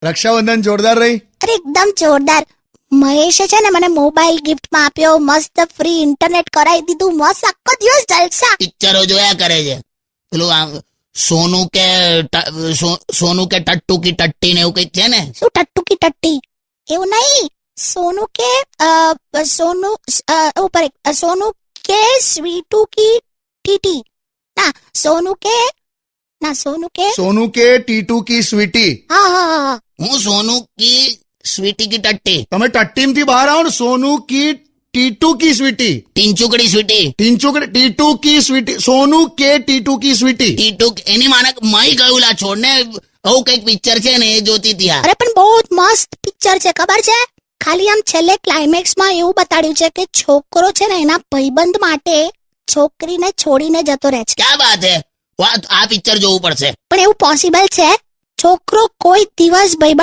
રક્ષાબંધન જોરદાર રહી. અરે એકદમ જોરદાર. મહેશે છે ને મને મોબાઈલ ગિફ્ટમાં આપ્યો, મસ્ત ફ્રી ઇન્ટરનેટ કરાવી દીધું, મસ્ત આખો દિવસ જલસા. પિક્ચરો જોયા કરે છે. પેલું આમ સોનું કે ટટ્ટુ કી ટટ્ટી ને એવું કઈક છે ને. શું ટટ્ટુ કી ટટ્ટી? એવું નહીં, સોનું કે સોનું કે સ્વીટુ કી ટીટી. સોનું કે ટીટુ કી સ્વીટી. હા. હું સોનું કી સ્વીટી કી ટટ્ટી. તમે ટટ્ટીમ થી બહાર આવો ને. સોનું કી ટીટુ કી સ્વીટી. ટીંચુકડી સ્વીટી. ટીટુ કી સ્વીટી. સોનું કે ટીટુ કી સ્વીટી. ટીટુ એની માને મય ગયું લા છોડ ને. આવું કઈક પિક્ચર છે ને એ જોતી હતી. અરે પણ બહુ જ મસ્ત પિક્ચર છે, ખબર છે? ખાલી આમ છેલ્લે ક્લાઇમેક્સમાં એવું બતાડ્યું છે કે છોકરો છે ને એના ભાઈબંધ માટે છોકરીને છોડીને જતો રહે છે. ક્યાં વાત હે? આ પિક્ચર જોવું પડશે. પણ એવું પોસિબલ છે? છોકરો કોઈ દિવસ ભાઈબંધ